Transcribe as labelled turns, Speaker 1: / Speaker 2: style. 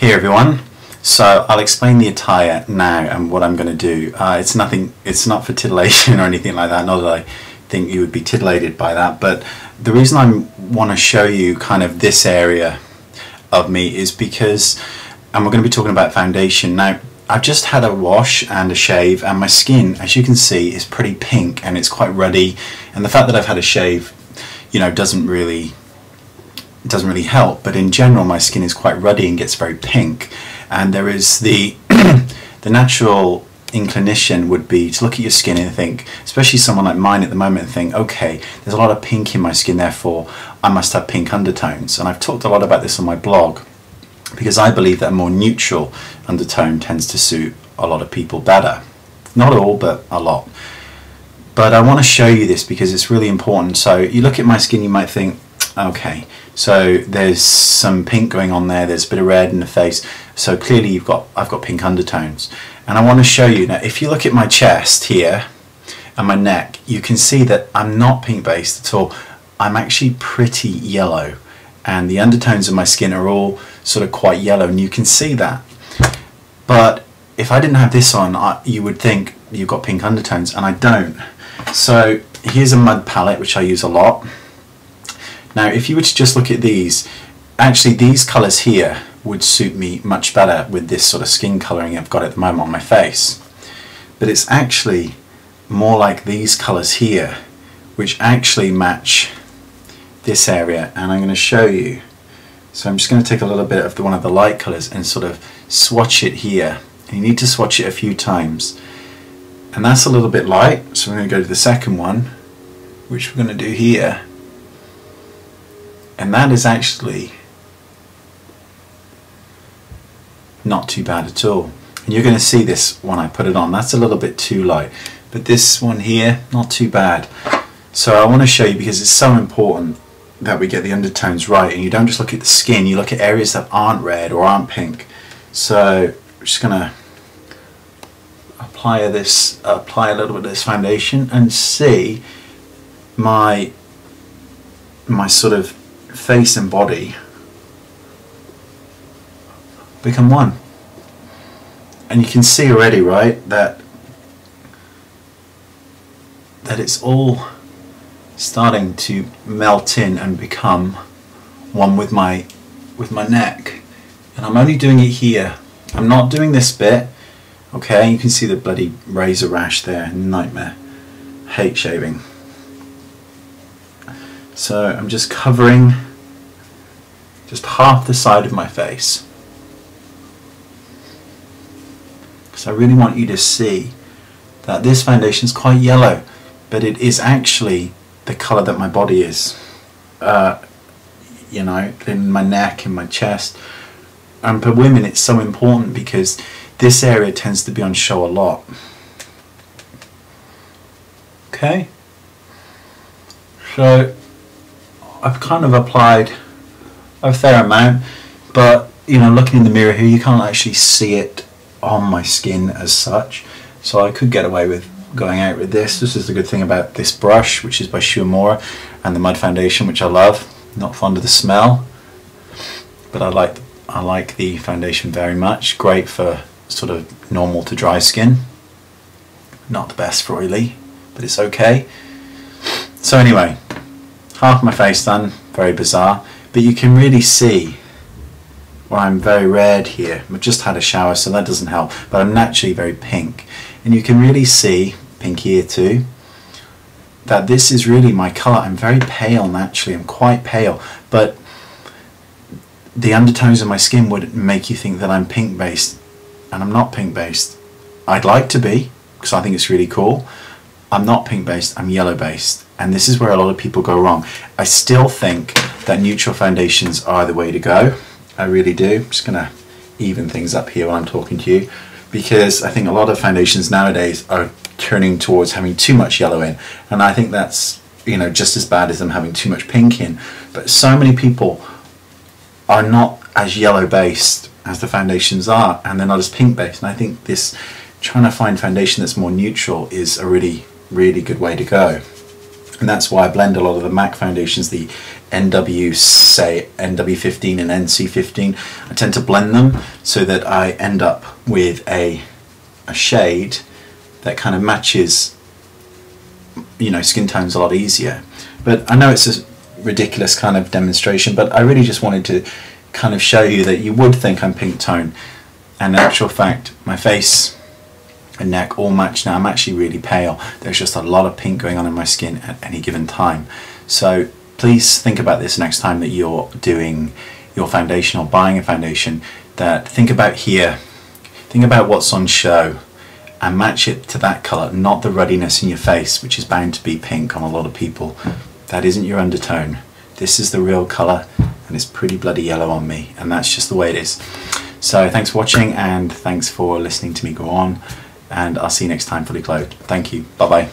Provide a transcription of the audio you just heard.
Speaker 1: Hey everyone, so I'll explain the attire now and what I'm going to do. It's not for titillation or anything like that, not that I think you would be titillated by that, but the reason I want to show you kind of this area of me is because, and we're going to be talking about foundation. Now, I've just had a wash and a shave, and my skin, as you can see, is pretty pink and it's quite ruddy, and the fact that I've had a shave, you know, doesn't really help, but in general my skin is quite ruddy and gets very pink, and there is the the natural inclination would be to look at your skin and think, especially someone like mine at the moment, and think, okay, there's a lot of pink in my skin, therefore I must have pink undertones. And I've talked a lot about this on my blog because I believe that a more neutral undertone tends to suit a lot of people better. Not all, but a lot. But I want to show you this because it's really important. So you look at my skin, you might think, okay, so there's some pink going on there, there's a bit of red in the face, so clearly I've got pink undertones. And I want to show you now, if you look at my chest here and my neck, you can see that I'm not pink based at all. I'm actually pretty yellow, and the undertones of my skin are all sort of quite yellow, and you can see that. But if I didn't have this on, you would think you've got pink undertones, and I don't. So here's a mud palette which I use a lot. Now if you were to just look at these, actually these colours here would suit me much better with this sort of skin colouring I've got at the moment on my face. But it's actually more like these colours here which actually match this area, and I'm going to show you. So I'm just going to take a little bit of one of the light colours and sort of swatch it here. And you need to swatch it a few times. And that's a little bit light, so we're going to go to the second one, which we're going to do here. And that is actually not too bad at all. And you're going to see this when I put it on. That's a little bit too light. But this one here, not too bad. So I want to show you, because it's so important that we get the undertones right, and you don't just look at the skin, you look at areas that aren't red or aren't pink. So I'm just going to apply a little bit of this foundation and see my sort of face and body become one. And you can see already, right, that it's all starting to melt in and become one with my neck. And I'm only doing it here. I'm not doing this bit. Okay, you can see the bloody razor rash there. Nightmare. Hate shaving. So I'm just covering just half the side of my face, because I really want you to see that this foundation is quite yellow, but it is actually the colour that my body is. You know, in my neck, in my chest. And for women it's so important because this area tends to be on show a lot. Okay, so I've kind of applied a fair amount, but you know, looking in the mirror here, you can't actually see it on my skin as such, so I could get away with going out with this. This is the good thing about this brush, which is by Schumacher, and the mud foundation, which I love. Not fond of the smell, but I like the foundation very much. Great for sort of normal to dry skin. Not the best for oily, but it's okay. So anyway, half my face done, very bizarre, but you can really see where I'm very red here. I've just had a shower, so that doesn't help, but I'm naturally very pink. And you can really see, pink here too, that this is really my colour. I'm very pale naturally, I'm quite pale, but the undertones of my skin would make you think that I'm pink based, and I'm not pink based. I'd like to be, because I think it's really cool. I'm not pink based, I'm yellow based, and this is where a lot of people go wrong. I still think that neutral foundations are the way to go. I really do. I'm just going to even things up here while I'm talking to you, because I think a lot of foundations nowadays are turning towards having too much yellow in, and I think that's, you know, just as bad as them having too much pink in. But so many people are not as yellow based as the foundations are, and they're not as pink based, and I think this trying to find foundation that's more neutral is a really good way to go. And that's why I blend a lot of the MAC foundations, the say NW15 and NC15. I tend to blend them so that I end up with a shade that kind of matches, you know, skin tones a lot easier. But I know it's a ridiculous kind of demonstration, but I really just wanted to kind of show you that you would think I'm pink tone, and in actual fact my face and neck all match now. I'm actually really pale. There's just a lot of pink going on in my skin at any given time. So please think about this next time that you're doing your foundation or buying a foundation, that think about here, think about what's on show and match it to that colour, not the ruddiness in your face, which is bound to be pink on a lot of people. That isn't your undertone. This is the real colour, and it's pretty bloody yellow on me, and that's just the way it is. So thanks for watching, and thanks for listening to me go on, and I'll see you next time fully clothed. Thank you. Bye bye.